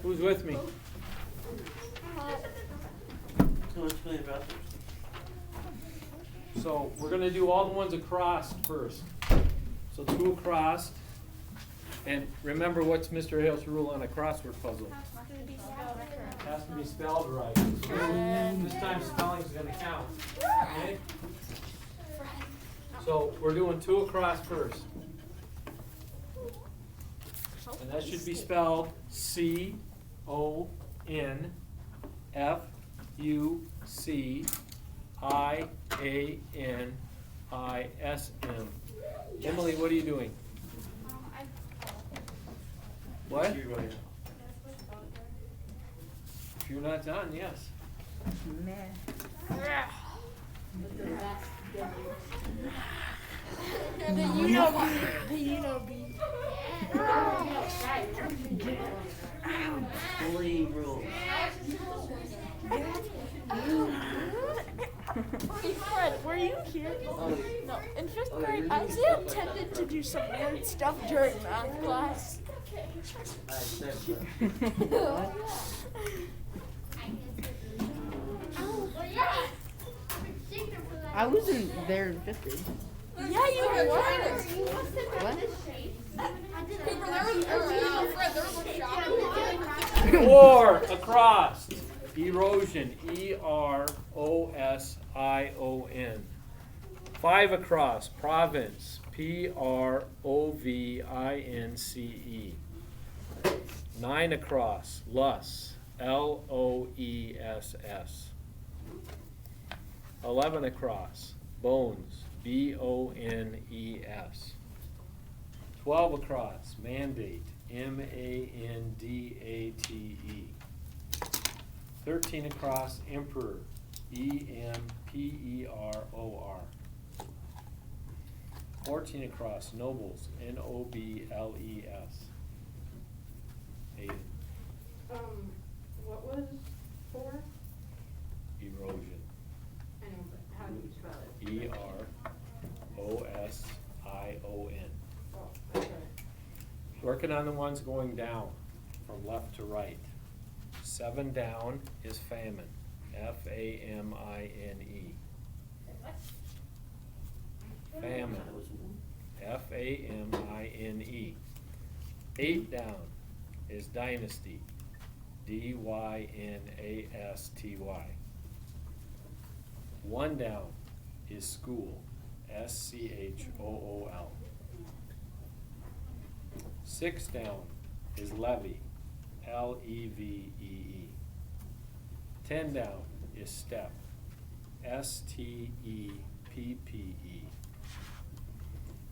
Who's with me? So we're gonna do all the ones across first. So 2 across. And remember, what's Mr. Hale's rule on a crossword puzzle? Has to be spelled right. This time spelling's gonna count. Okay? So we're doing 2 across first. And that should be spelled CONFUCIANISM. Emily, what are you doing? What? If you're not done, yes. Bullying rules. Hey Fred, were you here? No, in 5th grade, I was intended to do some weird stuff during math class. I said I wasn't there in 5th grade. Yeah, you were. What? Fred, 4 across. Erosion. EROSION. 5 across. Province. PROVINCE. 9 across. Lus. LOESS. 11 across. Bones. BONES. 12 across. Mandate. MANDATE. 13 across. Emperor. EMPEROR. 14 across. Nobles. NOBLES. Aiden. What was 4? Erosion. I know, but how do you spell it? EROSION. Oh, okay. Working on the ones going down from left to right. 7 down is famine. FAMINE. Famine. FAMINE. 8 down is dynasty. DYNASTY. 1 down is school. SCHOOL. 6 down is levee. LEVEE. 10 down is step. STEPPE.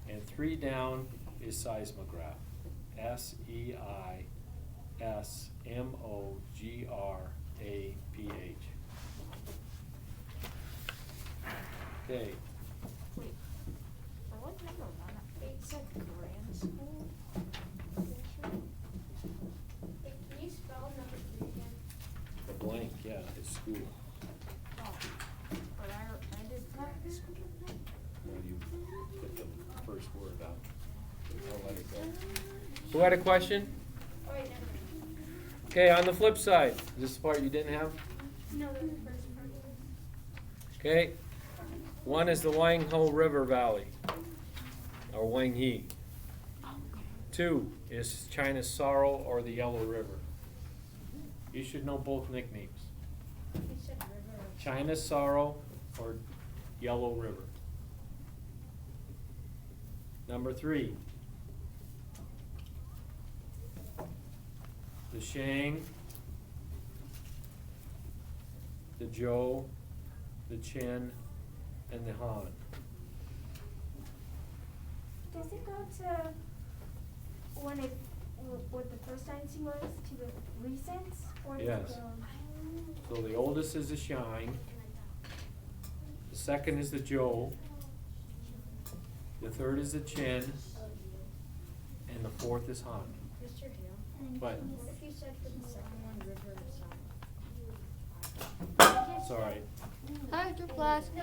And 3 down is seismograph. SEISMOGRAPH. Okay. Wait, for what number 1? It said grand school. Can you spell number 3 again? The blank, yeah, is school. Oh, but I did grand school. When you put the first word out. I'll let it go. Who had a question? Oh, wait, never mind. Okay, on the flip side, is this the part you didn't have? No, that was the first part. Okay. 1 is the Wangho River Valley, or Wanghe. 2 is China's Sorrow or the Yellow River. You should know both nicknames. You said river. China's Sorrow or Yellow River. Number 3. The Shang, the Zhou, the Chen, and the Han. Does it go to when it what the first dynasty was to the recent, or does Yes. it go? So the oldest is the Shang, the second is the Zhou, the third is the Chen, and the fourth is Han. Mr. Hill, But what if you said for the second one, river or something? it's all right. Hi, to class. For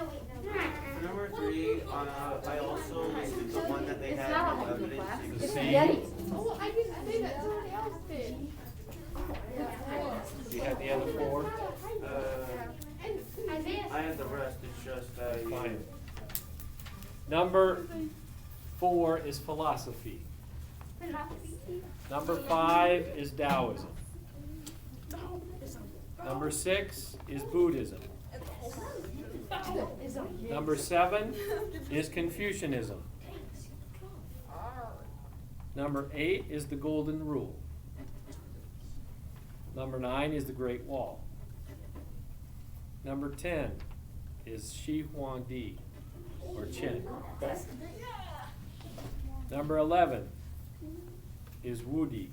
number 3, I also listed the one that they had no evidence. The in. same. Oh, I didn't. me that somebody else did. You had the other four? I have the rest, it's just, Fine. Number 4 is philosophy. Number 5 is Taoism. Number 6 is Buddhism. Number 7 is Confucianism. Number 8 is the Golden Rule. Number 9 is the Great Wall. Number 10 is Shi Huang Di, or Chen. Number 11 is Wudi.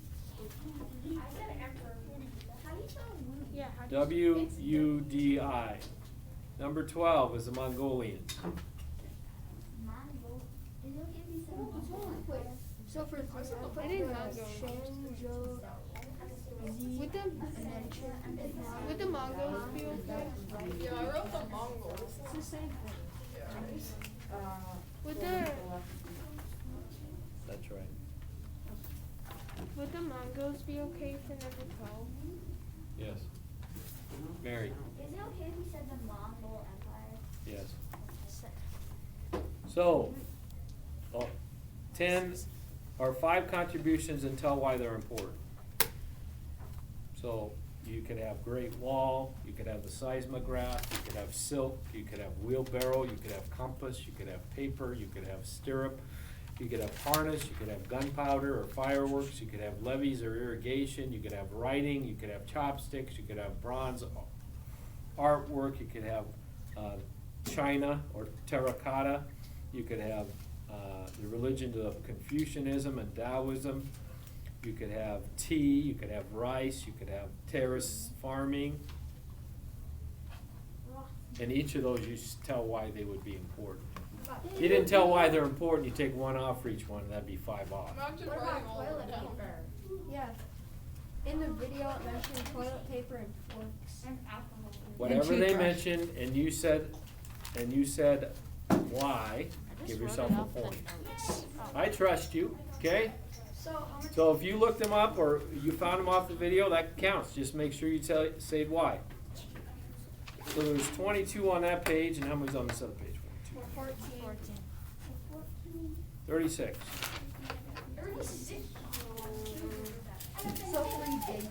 Yeah, how do W-U-D-I. Number 12 is the Mongolian. So for example, I didn't know Would the Mongols be okay? Yeah, I wrote the Mongols. It's the same thing. Would That's right. the Mongols be okay for number 12? Yes. Mary? Is it okay if we said the Mongol Empire? Yes. So, 10 are 5 contributions and tell why they're important. So, you could have Great Wall, you could have the seismograph, you could have silk, you could have wheelbarrow, you could have compass, you could have paper, you could have stirrup, you could have harness, you could have gunpowder or fireworks, you could have levees or irrigation, you could have writing, you could have chopsticks, you could have bronze artwork, you could have china or terracotta, you could have the religions of Confucianism and Taoism, you could have tea, you could have rice, you could have terrace farming. And each of those you tell why they would be important. If you didn't tell why they're important, you take 1 off for each one, and that'd be 5 off. Imagine What writing about all of toilet them. paper? Yeah. In the video, it mentioned toilet paper and forks. And alcohol. Whatever they mentioned, and you said why, give yourself a point. I trust you, okay? So how much? So if you looked them up or you found them off the video, that counts. Just make sure you say why. So there's 22 on that page, and how many's on this other page? 14. 36. 36. So 3 big. You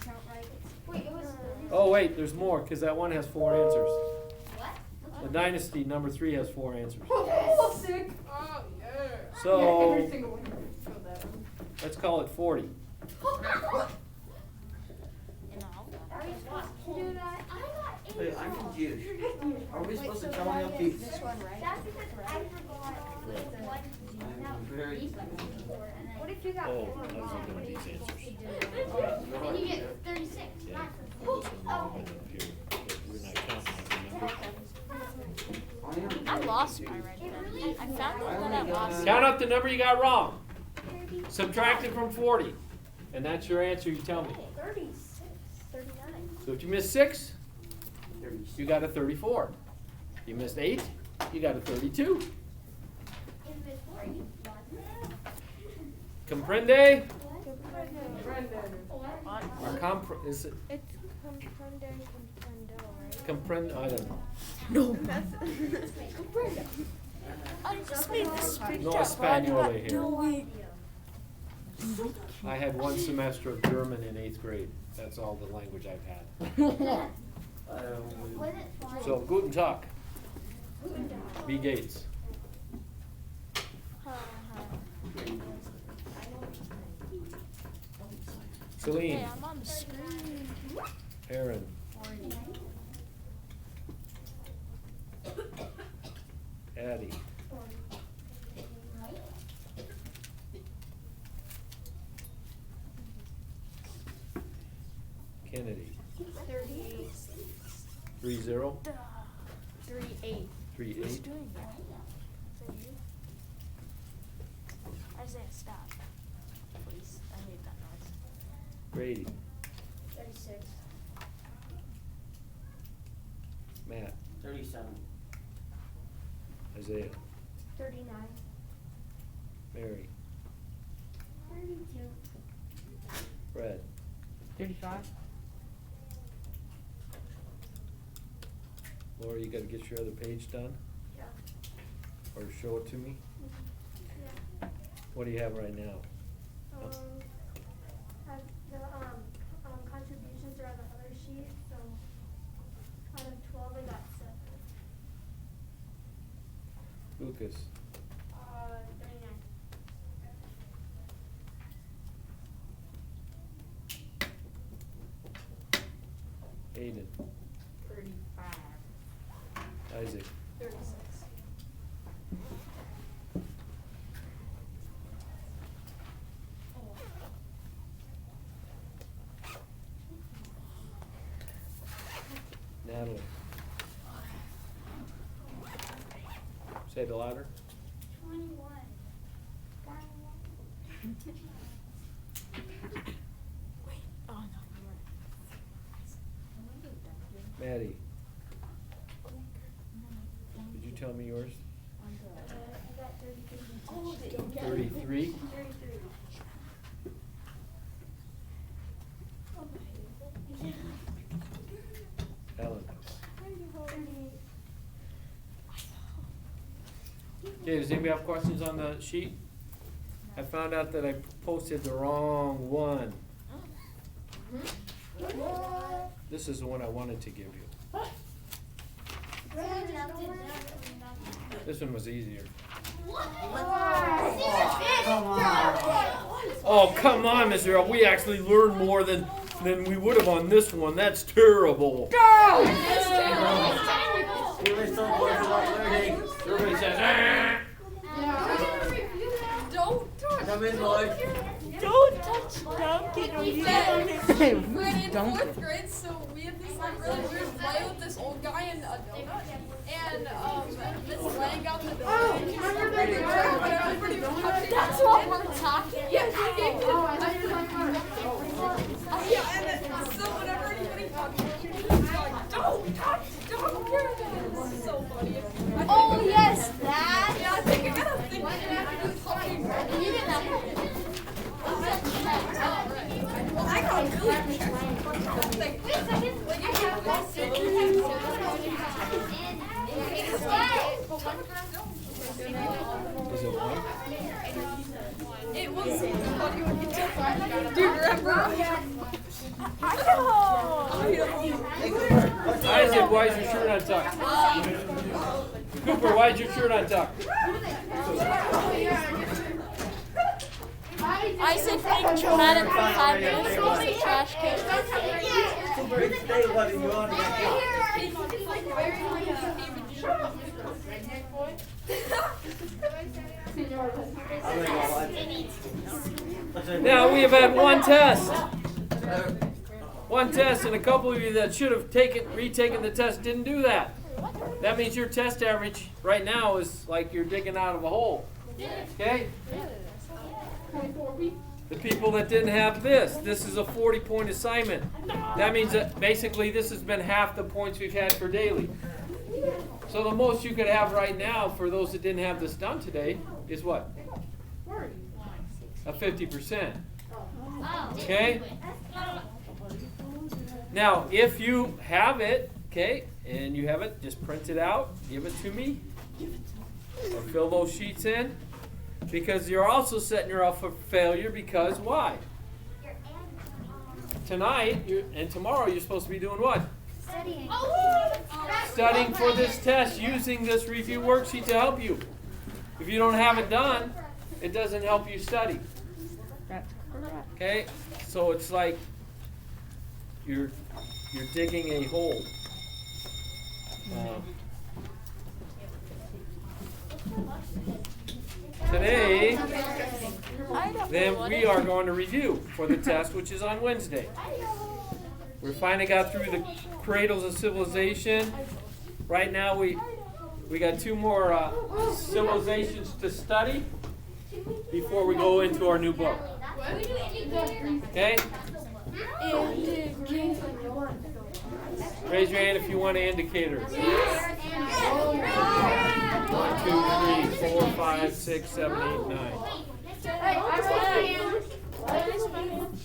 count right? Wait, it was. Oh wait, there's more, because that one has 4 answers. What? The Dynasty, number 3, has 4 answers. Oh, sick. Oh, yeah. So, Every single one. Feel that one. let's call it 40. Do that. Wait, I'm confused. Are we supposed to tell them these? This one, right? That's because I forgot what. I'm very. What if you got Oh, 4 I was wrong? looking at these answers. Then you get 36. Yeah. Not This one's not up here, but we're not counting it, remember? I lost my red pen. I found it, then I lost it. Count up the number you got wrong. Subtract it from 40. And that's your answer, you tell me. 36. 39. So if you missed 6, you got a 34. You missed 8, you got a 32. Comprende? Or is it It's comprende and comprendo, right? comprende? I don't know. I just made this speech No out loud español about here. 2 weeks. I had 1 semester of German in 8th grade. That's all the language I've had. So, guten Tag. B. Gates. Hey, Celine. I'm on the screen. Aaron. Addie. Kennedy. 38. 30. 38. 38. Who's doing that? Is that you? Isaiah, stop. Please, I hate that noise. Grady. 36. Matt. 37. Isaiah. 39. Mary. 32. 35. Laura, you gotta get your other page done? Yeah. Or show it to me? Yeah. What do you have right now? Have the contributions are on the other sheet, so out of 12 I got 7. Lucas, 39. Aiden, 35. Isaac, 36. Natalie. Say it louder. 21. Oh, no, Maddie. Did you tell me yours? I got 33. 33? 33. Ellen. 38. Okay, does anybody have questions on the sheet? I found out that I posted the wrong one. This is the one I wanted to give you. This one was easier. Oh, come on, Mr. Earl. We actually learned more than we would have on this one. That's terrible. Everybody's so bored for not learning. Everybody says, ah! Don't touch. Come in, boys. Don't touch Duncan. Hey, We're in don't. 4th grade, so we had this like really weird play with this old guy in a donut, and this leg out the donut. That's what we're talking. Yeah, he gave me. Yeah, and then, so whenever anybody touched him, he was like, "Don't touch Duncan." It's so funny. Oh, yes, that. Yeah, I think I gotta think of it. Something. You didn't know. Well, I got really checked. Like, wait a second. Like, if you have lost it, you have Is it one? it was funny when you took it. Do you remember? Isaac, why is your shirt untucked? Cooper, why is your shirt untucked? Isaac being traumatic for 5 minutes was the trash can. Big day, what are you on? Now we have had one test. One test, and a couple of you that should have retaken the test didn't do that. That means your test average right now is like you're digging out of a hole. Okay? The people that didn't have this is a 40-point assignment. That means that basically this has been half the points we've had for daily. So the most you could have right now for those that didn't have this done today is what? A 50%. Okay? Now, if you have it, okay, and you have it, just print it out, give it to me, or fill those sheets in, because you're also setting her up for failure because why? Tonight and tomorrow you're supposed to be doing what? Studying. Studying for this test using this review worksheet to help you. If you don't have it done, it doesn't help you study. That's correct. Okay? So it's like you're digging a hole. Today, then we are going to review for the test, which is on Wednesday. We finally got through the Cradles of Civilization. Right now we got 2 more civilizations to study before we go into our new book. Okay? Raise your hand if you want an indicator. 1, 2, 3, 4, 5, 6, 7, 8, 9.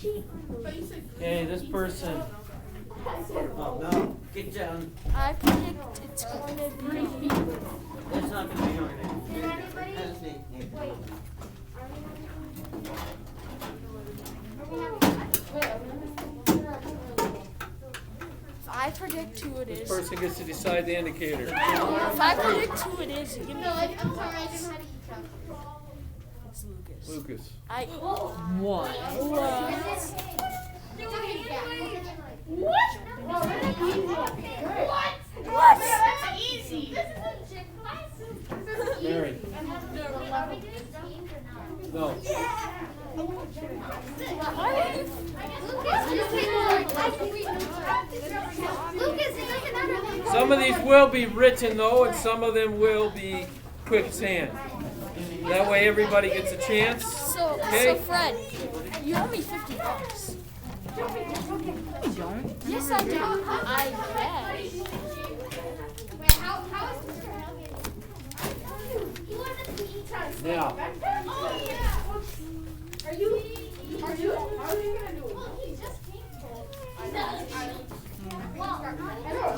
Okay, this person. Oh, no, get down. I predict it's going to be. That's not gonna be okay. That's me. Wait. I predict who it This is. person gets to decide the indicator. If I predict who it is, you give me. No, like, I'm sorry, I didn't know how to eat chocolate. It's Lucas. Lucas. I. What? What? That's easy. Mary. Are we doing teams or not? No. Some of these will be written though, and some of them will be quicksand. That way everybody gets a chance. So Okay. Fred, you owe me $50. Yes, I do. I guess. Wait, how is this gonna help me? He wanted to eat chocolate. Now, Oh, yeah. Are you how are you gonna do it? Well, he just came to. I know,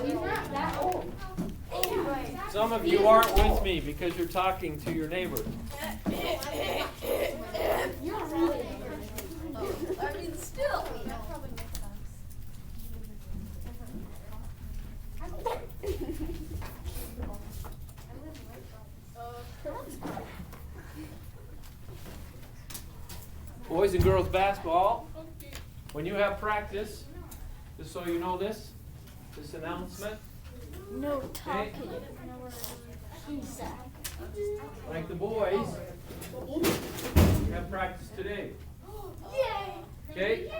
he's not that old. some of you aren't with me because you're talking to your neighbor. I mean, still. Boys and girls basketball, when you have practice, just so you know this announcement, No talking. like the boys, you have practice today. Okay?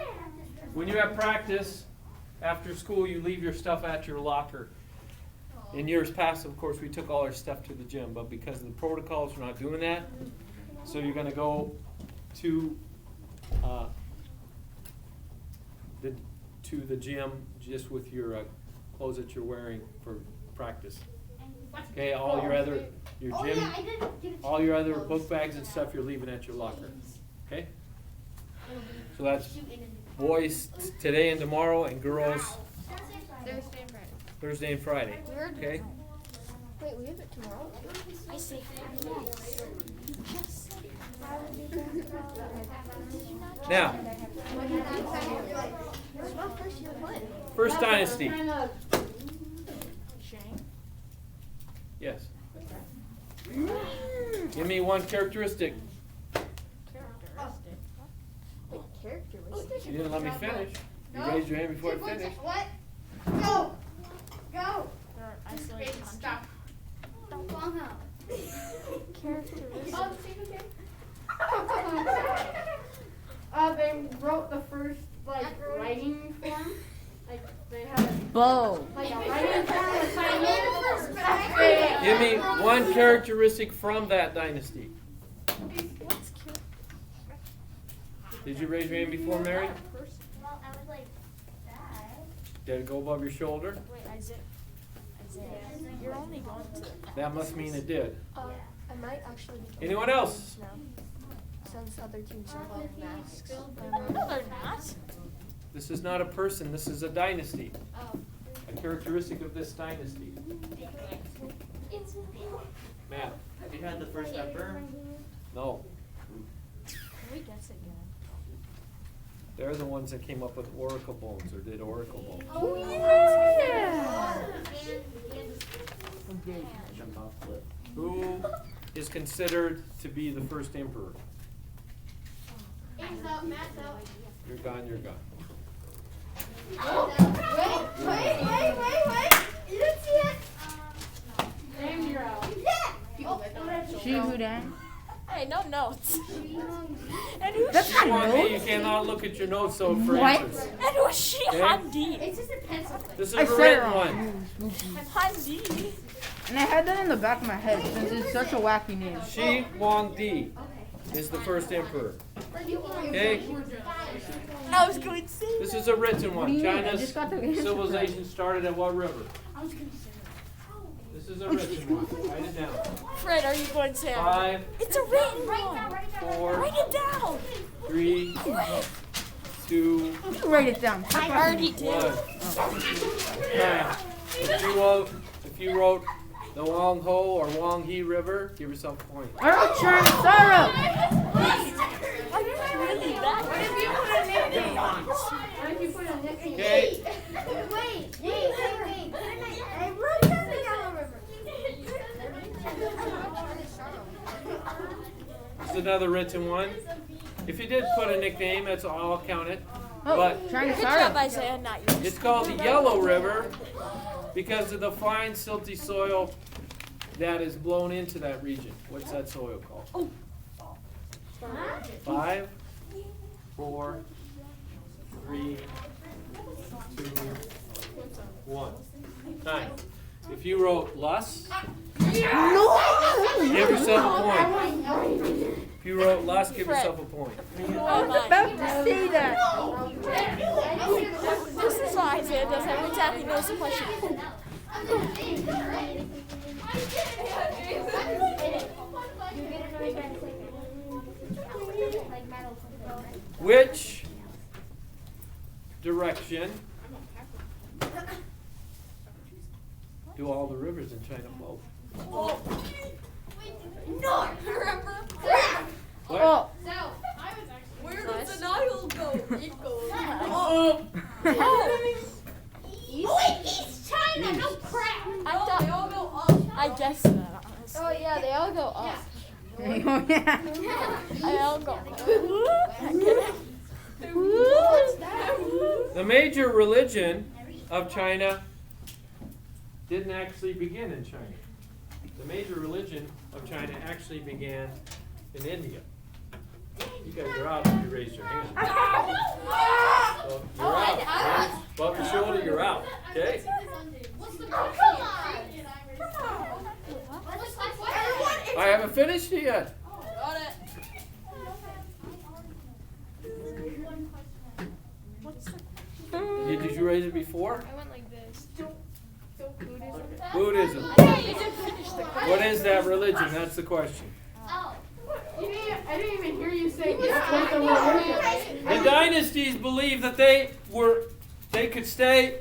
When you have practice, after school, you leave your stuff at your locker. In years past, of course, we took all our stuff to the gym, but because of the protocols, we're not doing that. So you're gonna go to the gym just with your clothes that you're wearing for practice. Okay, all your other, your Oh gym, yeah, I didn't get a all your other book bags and stuff you're leaving at your locker. Okay? So that's boys today and tomorrow, and girls Thursday and Friday. Okay? Wait, we have it tomorrow? I see. Now, It's my first year playing. First Dynasty. Shane. Yes. Give me one characteristic. Characteristic. Wait, characteristic? You didn't let me finish. You raised your hand before I finished. What? Go! Go! Or isolated Wait, country. stop. long out. Characteristic. Oh, take okay. They wrote the first writing form. Like they had a Bo. writing form assignment. Give me one characteristic from that dynasty. What's characteristic? Did you raise your hand before, Mary? Well, I was like that. Did it go above your shoulder? Wait, Isaiah. You're only going to. That must mean it did. I might actually be. Anyone else? No. Since other teams are wearing masks. No, they're not. This is not a person, this is a dynasty. A characteristic of this dynasty. Matt? Have you had the first emperor? No. Can we guess again? They're the ones that came up with oracle bones or did oracle bones. Oh, yeah. Jump off cliff. Who is considered to be the first emperor? Aim's out, Matt's out. You're gone, you're gone. Wait. You didn't see it? Aim, you're out. She who then? Hey, no notes. And who's That's she? not Come on, notes. you cannot look at your notes so for What? answers. And who's she? Okay. Handi. It's just a pencil thing. This is I a said it written wrong. one. Handi. And I had that in the back of my head since it's such a wacky name. Shi Huangdi is the first emperor. Okay? I was going to say. This is a written What do one. you mean? I China's just got the answer civilization started at what river? This is a written one. Write it down. Fred, are you going to say? 5, It's a written one. 4, Write it down. 3, 2, You write it down. I already did. 1. Time. If you wrote the Wang Ho or Wang He River, give yourself a point. I wrote China Sorrow. I'm really bad. What if you put a nickname? Okay. Wait. I wrote something on the river. It's another written one. If you did put a nickname, that's all I'll count it. Oh, But China Good job, Sorrow. Isaiah, not yours. it's called the Yellow River because of the fine silty soil that is blown into that region. What's that soil called? 5, 4, 3, 2, 1. Time. If you wrote lust, give yourself a point. If you wrote lust, give yourself a point. I was about to say that. This is what Isaiah does every time he knows a question. Which direction do all the rivers in China flow? What? Oh, Where does the Nile go? It goes. Oh. East China, no crap. I thought they all go up. I guessed that, honestly. Oh yeah, they all go up. oh yeah. I all go The major religion of China didn't actually begin in China. The major religion of China actually began in India. You guys are out if you raise your hand. So you're out. Hands above your shoulder, you're out. Okay? I haven't finished it yet. Got it. Did you raise it before? I went like this. So Buddhism. Buddhism. I thought you didn't finish the question. What is that religion? That's the question. I didn't even hear you say yes. The dynasties believed that they could stay.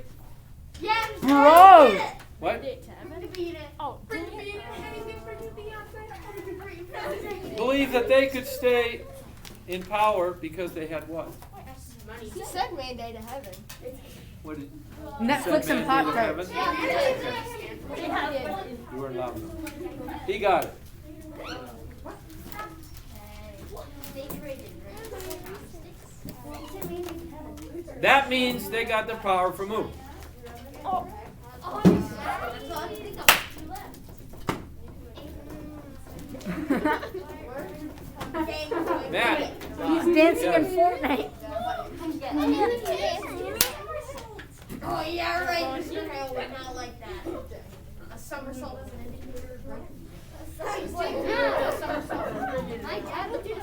Bro. What? Oh, Believed that they could stay in power because they had what? He said mandate to heaven. What did Netflix said and man Pop made of Tarts. heaven? You weren't loud enough. He got it. That means they got the power from who? Matt. He's dancing in Fortnite. Oh yeah, right. Mr. Hale would not like that. A somersault is an indicator of growth. My dad would do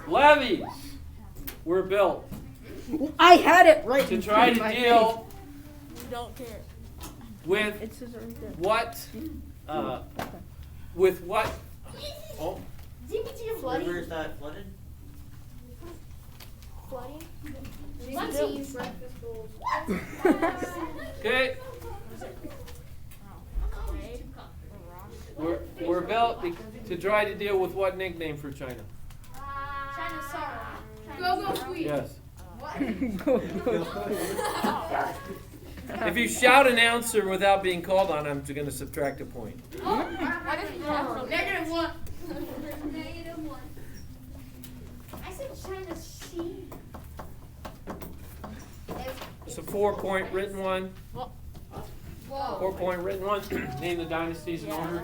Levees were built I had it right to in try front to of my deal we don't care. with face. It says it right there. what? Oh, River is that flooded? okay. We're built to try to deal with what nickname for China? Go sweet. Yes. Go, go. If you shout an answer without being called on, I'm going to subtract a point. What if you have from -1. I said China Sea. It's a 4-point written one. 4-point written one. Name the dynasties in order.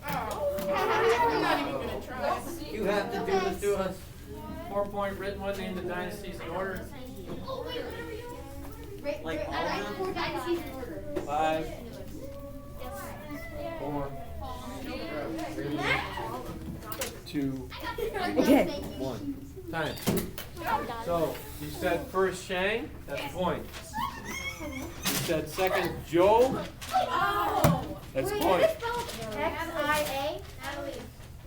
I'm not even gonna try. You have to do this to us. 4-point written one. Name the dynasties in order. Like all of them? 5, 4, 3, 2, Okay. 1. Time. So you said first Shang. That's a point. You said second Zhou. That's a point. XIA.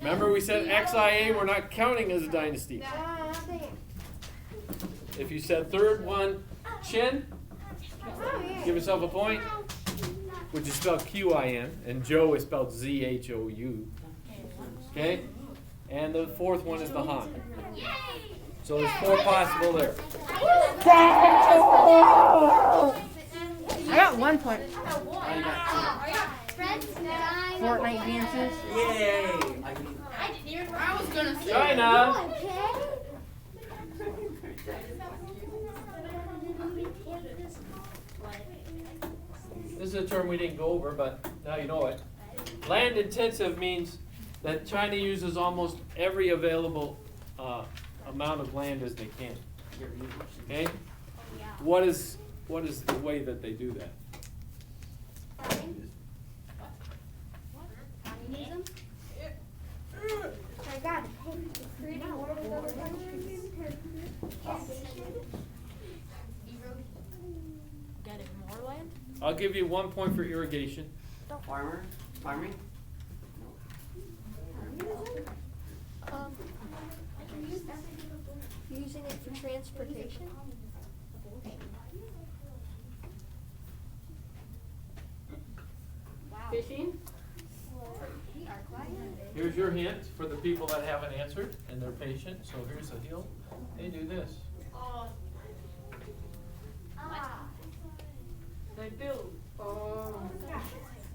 Remember we said XIA, we're not counting as a dynasty. If you said third one, Qin, give yourself a point, which is spelled Qin, and Zhou is spelled Zhou. Okay? And the fourth one is the Han. So there's 4 possible there. I got 1 point. I got Fortnite dances. 2. Yay! I was gonna say. China! This is a term we didn't go over, but now you know it. Land intensive means that China uses almost every available amount of land as they can. Okay? What is the way that they do that? Communism? I got it. Creating war with other countries. Getting more land? I'll give you 1 point for irrigation. Farming? Using it for transportation? Fishing? Here's your hint for the people that haven't answered and they're patient. So here's the deal. They do this. They build. Oh.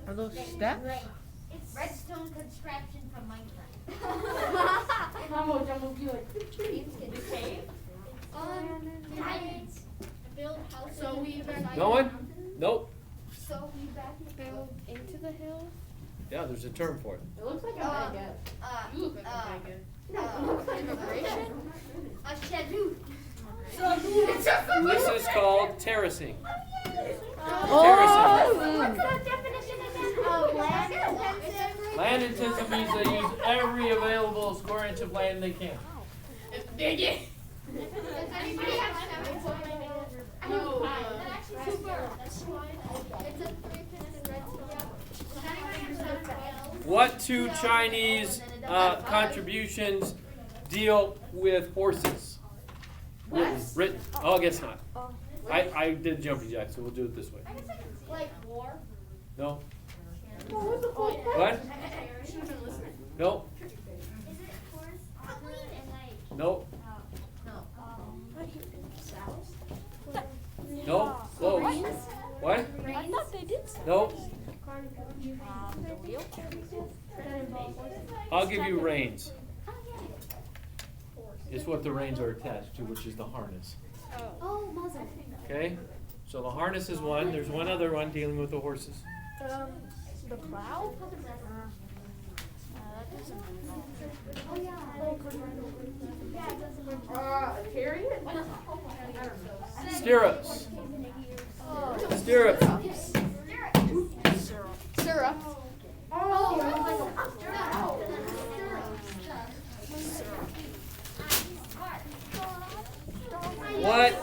Are those steps? It's redstone construction from Minecraft. Vamos, ya movió el The cave? Diamonds. Build houses. So we No one? Nope. So we back build into the hill? Yeah, there's a term for it. It looks like a baguette. You look like a baguette. Immigration? a schedule. This is called terracing. Oh! What's the definition again? Land intensive. Land intensive means they use every available square inch of land they can. Dig it! Does anybody have No. That actually is super. That's why it's a 3-pin and redstone. Does anybody have 12? What 2 Chinese contributions deal with horses? Written. Oh, I guess not. I did jumping jack, so we'll do it this way. Like war. No? What? What? No? Is it horse? And like. No? No. No? Close. What? I thought they did. No? The wheel? I'll give you reins. It's what the reins are attached to, which is the harness. Oh, muzzle. Okay? So the harness is one. There's one other one dealing with the horses. The plow? That doesn't. Oh yeah. Yeah, it doesn't work. A chariot? Stirrups. Stirrups. Syrup. What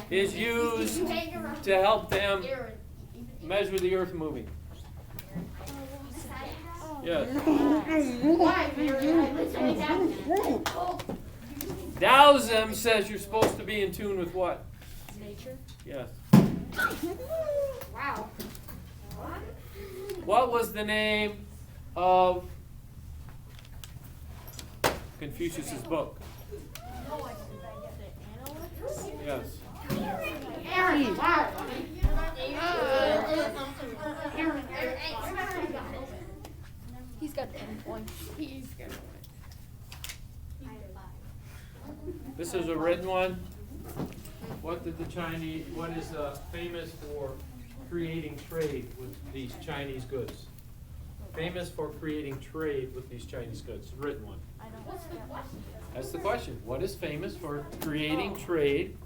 is used to help them measure the earth moving? Yes. Why, Mary? I literally have Taoism says you're supposed to be in tune with what? Nature. Yes. Wow. What was the name of Confucius's book? Yes. Aaron, wow. He's got 10 points. He's gonna This is a written one. What did the Chinese? What is famous for creating trade with these Chinese goods? Famous for creating trade with these Chinese goods. Written one. What's the question? That's the question. What is famous for creating trade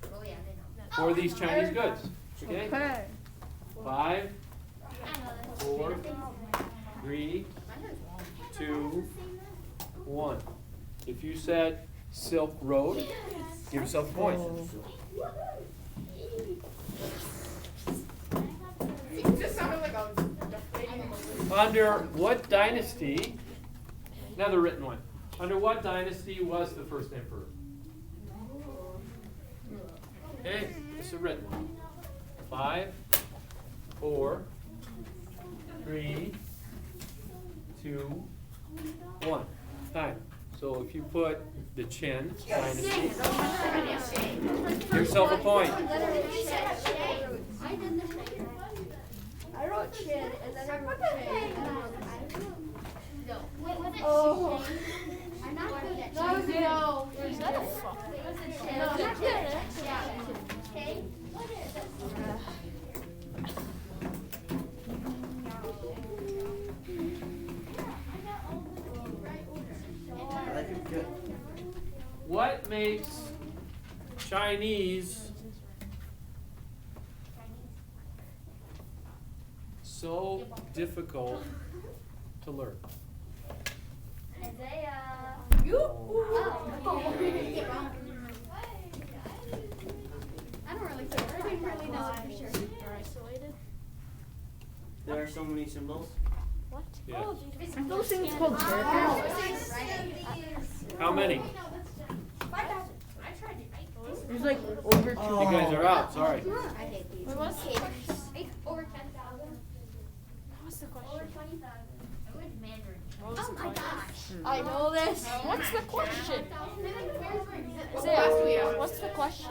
Oh yeah, they know. for these Chinese goods? Okay. Okay. 5, 4, 3, 2, 1. If you said Silk Road, give yourself a point. It just sounded like I was deflating a balloon. Under what dynasty, another written one, under what dynasty was the first emperor? Okay, this is a written one. 5, 4, 3, 2, 1. Time. So if you put the Qin dynasty, give yourself a point. I did the same. I wrote Chin and then I wrote Che. No. Wait, was it Oh. Shane? I'm not good at No, Shane. no. Is that a fuck? Was it Shane? No, Yeah. that's Yeah. Okay. What is it? I like it good. What makes Chinese so difficult to learn? Isaiah. You? I don't really care. I didn't really know for sure. They're isolated. There are so many symbols. What? Yeah. Aren't those things called characters? How many? There's like over 2. You guys are out, sorry. I hate these. What was it? Over 10,000. What's the Over question? 20,000. I went Mandarin. What was Oh the my question? gosh. I know this. What's the question? What's the question?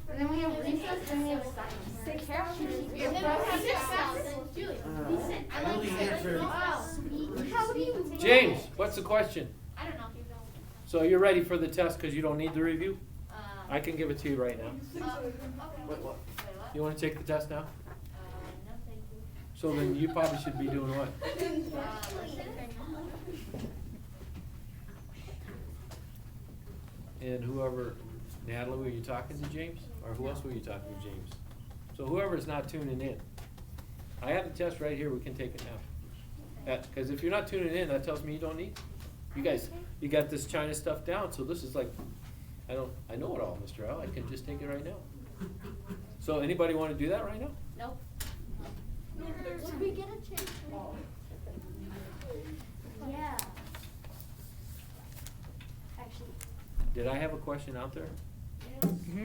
And then we have recess and we have science. I really answered. How do you? James, what's the question? I don't know. So you're ready for the test because you don't need the review? Uh, I can give it to you right now. okay. Wait, what? You want to take the test now? No, thank you. So then you probably should be doing what? And whoever, Natalie, were you talking to James? Or who else were you talking to, James? So whoever's not tuning in. I have the test right here, we can take it now. Because if you're not tuning in, that tells me you don't need. You guys, you got this China stuff down, so this is like, I know it all, Mr. Al, I can just take it right now. So anybody want to do that right now? Nope. Did we get a chance? Yeah. Actually, Did I have a question out there?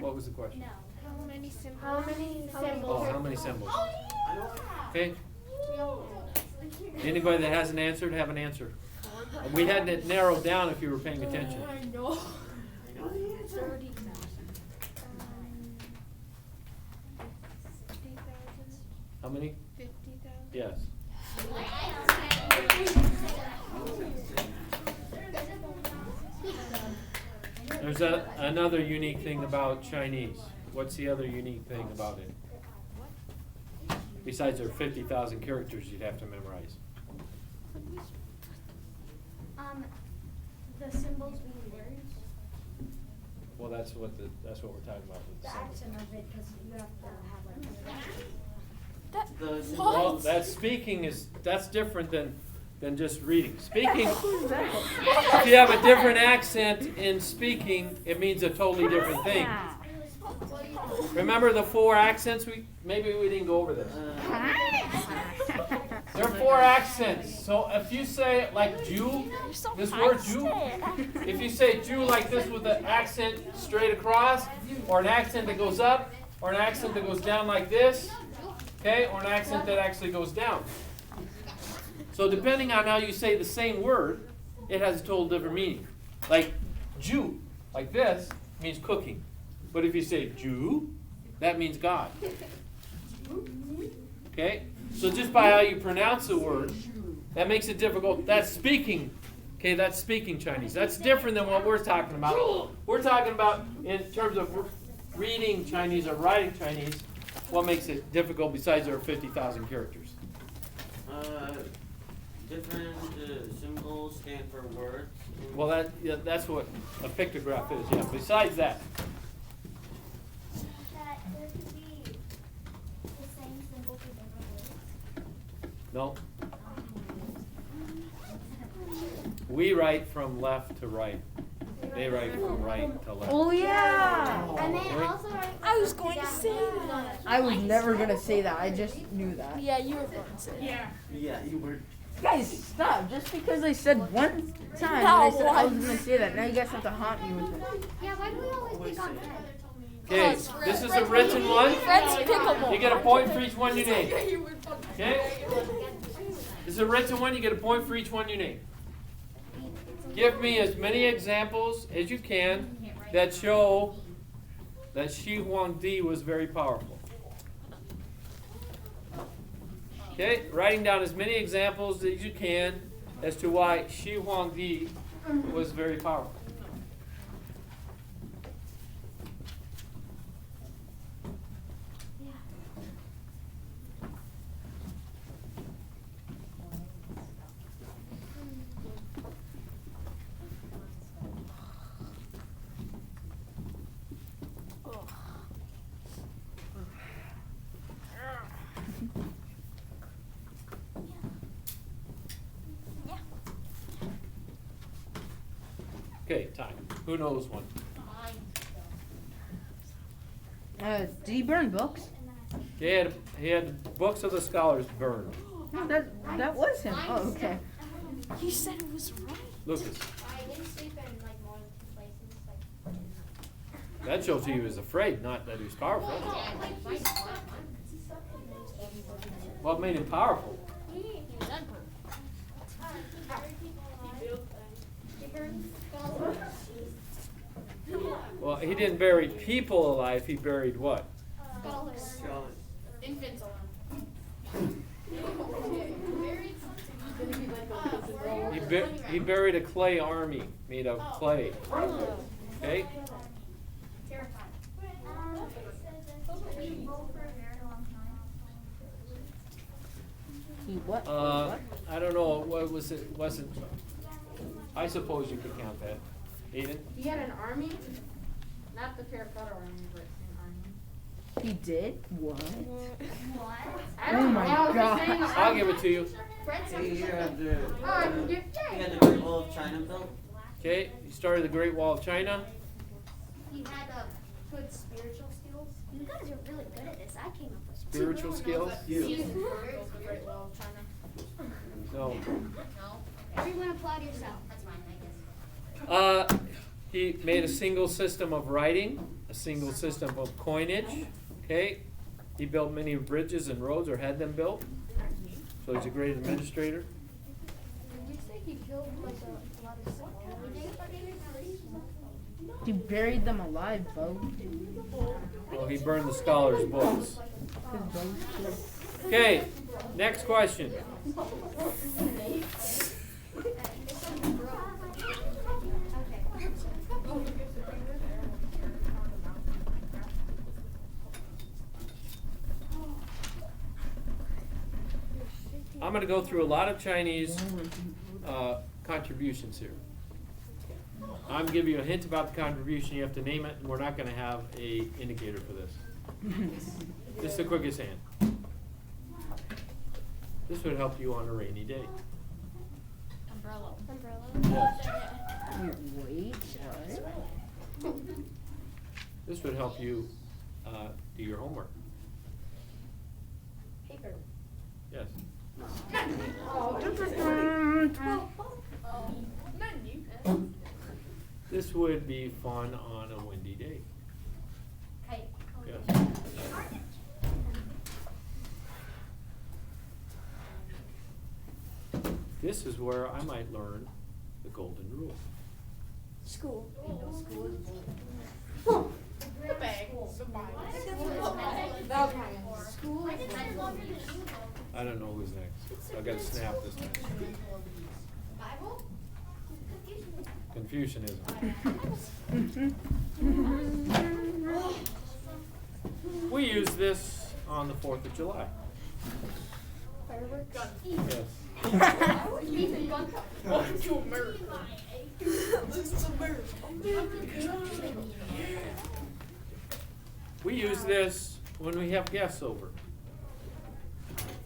What was the question? no. How many symbols? How many Oh, symbols? how many symbols? Oh, Okay, anybody that hasn't answered, have an answer. We had it narrowed down if you were paying attention. I know. 30,000. How many? 50,000. Yes. There's another unique thing about Chinese. What's the other unique thing about it? Besides their 50,000 characters you'd have to memorize. The symbols mean words. Well, that's what we're talking about with the symbols. accent of it, because you have to have like. The Well, that's speaking that's different than just reading. Speaking, if you have a different accent in speaking, it means a totally different thing. Remember the 4 accents? Maybe we didn't go over this. There are 4 accents. So if you say like Jew, You're so this word Jew, feisty. if you say Jew like this with an accent straight across, or an accent that goes up, or an accent that goes down like this, okay, or an accent that actually goes down. So depending on how you say the same word, it has a total different meaning. Like Jew, like this, means cooking. But if you say Jew, that means God. Okay? So just by how you pronounce the word, that makes it difficult. That's speaking. Okay, that's speaking Chinese. That's different than what we're talking about. We're talking about in terms of reading Chinese or writing Chinese, what makes it difficult besides there are 50,000 characters. Different symbols stand for words. Well, that's what a pictograph is, yeah. Besides that, That there could be the same symbol for different words. no. We write from left to right. They write from right to left. Oh yeah. And they also write. I was going to say that. I was never gonna say that. I just knew that. Yeah, you were going to say that. Yeah, you were. Guys, stop! Just because I said one time Not that I said I was once. gonna say that, now you guys have to haunt me with it. Yeah, why do we always pick on Fred? Okay, this is a written one. Fred's pickable. You get a point for each one you name. Okay? This is a written one, you get a point for each one you name. Give me as many examples as you can that show that Shi Huangdi was very powerful. Okay, writing down as many examples as you can as to why Shi Huangdi was very powerful. Okay, time. Who knows one? Did he burn books? He had books of the scholars burned. No, that was him. Oh, okay. You said it was right. Lucas, I didn't sleep in like more than 2 places. Like, that shows he was afraid, not that he was powerful. What made him powerful? he was emperor. He burned scholars. Well, he didn't bury people alive, he buried what? Scholars. Infants He buried a clay army made of clay. Okay? He what? I don't know, what was it, wasn't, I suppose you could count that. Aiden? He had an army, not the terracotta army, but an army. He did? What? I Oh don't my know. I was just God. saying, I'll give it to you. He had Oh, he had the Great Wall of China built. Okay, he started the Great Wall of China. He had good spiritual skills. You guys are really good at this. I came up with Spiritual skills? You. No. Everyone applaud yourself. That's mine, I guess. He made a single system of writing, a single system of coinage. Okay? He built many bridges and roads, or had them built. So he's a great administrator. Did you say he killed like a lot of scholars? He buried them alive, Bo. Well, he burned the scholars' books. Okay, next question. I'm going to go through a lot of Chinese contributions here. I'm giving you a hint about the contribution. You have to name it, and we're not going to have a indicator for this. This is the quickest hand. This would help you on a rainy day. Umbrella. Yes. Wait, what? This would help you do your homework. Paper. Yes. This would be fun on a windy day. Kite. Yes. This is where I might learn the golden rule. School. I don't know who's next. I gotta snap this next. Bible? Confucianism. We use this on the 4th of July. Yes. Welcome to America. This is America. We use this when we have guests over.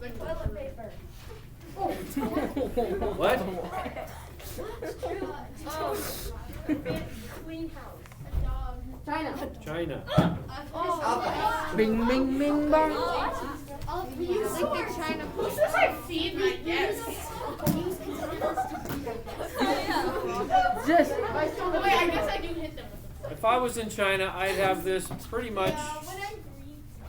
Toilet paper. What? China. Bing, bing, bing, bong. Just. If I was in China, I'd have this pretty much.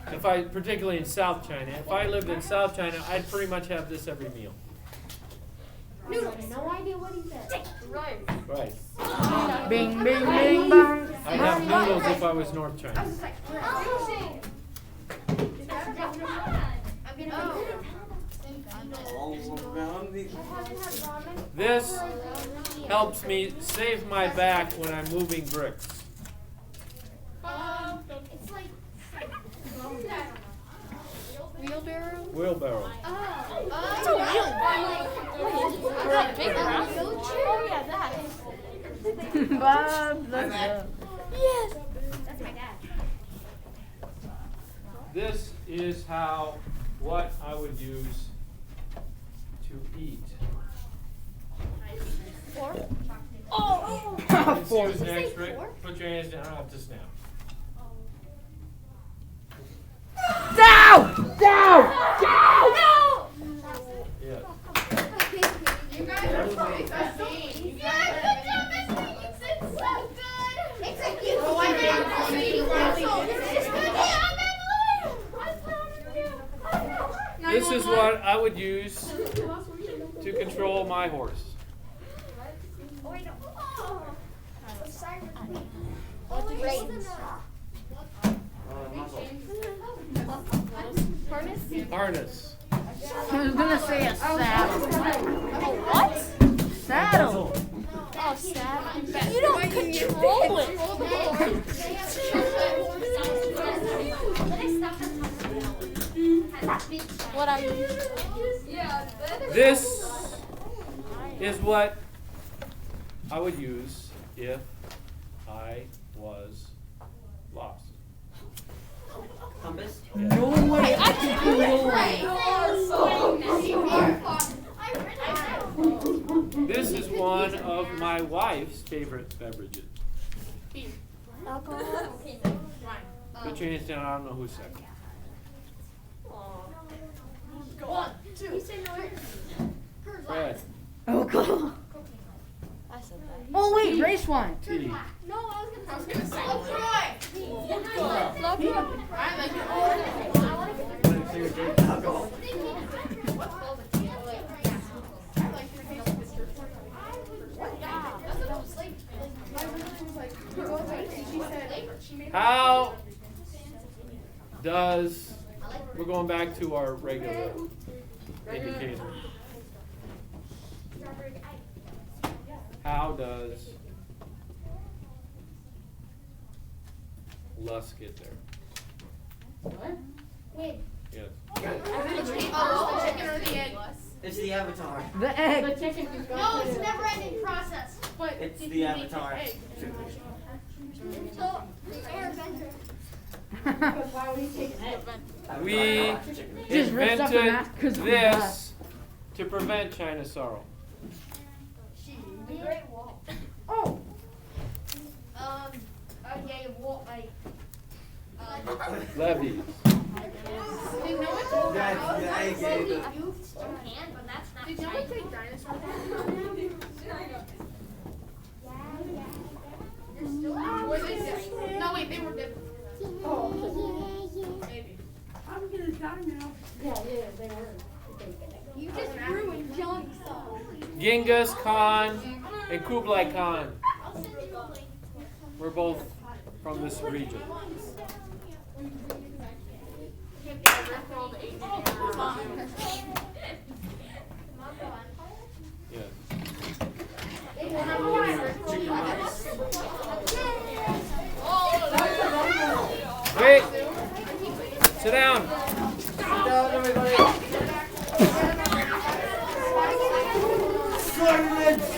Particularly in South China, if I lived in South China, I'd pretty much have this every meal. No idea what he said. Right. Bing, bing, bing, bong. I'd have noodles if I was North China. This helps me save my back when I'm moving bricks. It's like Wheelbarrow? Wheelbarrow. It's a wheelbarrow. Big enough. Oh yeah, that. Bob, let's go. Yes. that's my dad. This is what I would use to eat. Fork? Oh, Fork. Next, Rick. Put your hands down. I don't have to snap. Down! Down! Down! Yeah. You guys are so exciting. Yeah, good job, Mr. It's so good. It's like you. Oh, I made This is what I would use to control my horse. Oh, wait, no. What's the reins? Harness. I was gonna say a saddle. What? Saddle. Oh, saddle. You don't control it. What I use? This is what I would use if I was lost. Compass? No way. I can do no way. This is one of my wife's favorite beverages. Alcohol. Put your hands down. I don't know who's second. Fred. Oh, God. I said that. Oh, wait, race one. T. No, I was gonna say. How does, we're going back to our regular indicator. How does Lust get there? Wait. Yes. It's the avatar. The egg. The chicken is No, it's a never-ending process. It's the avatar. So, airbender. Why would he take an egg? We Just ripped up the invented mask 'cause of this to prevent China's sorrow. The Great Wall. Oh. Yeah, wall, like, Levees. youths Japan, but that's not Did no one take dinosaurs? Were they different? No, wait, they were different. Oh, maybe. I'm gonna die now. Yeah, they were. You just ruined John's song. Genghis Khan and Kublai Khan I'll send you a link. were both from this region. Yes. Wait. Sit down. Sit down, everybody. Sandwich!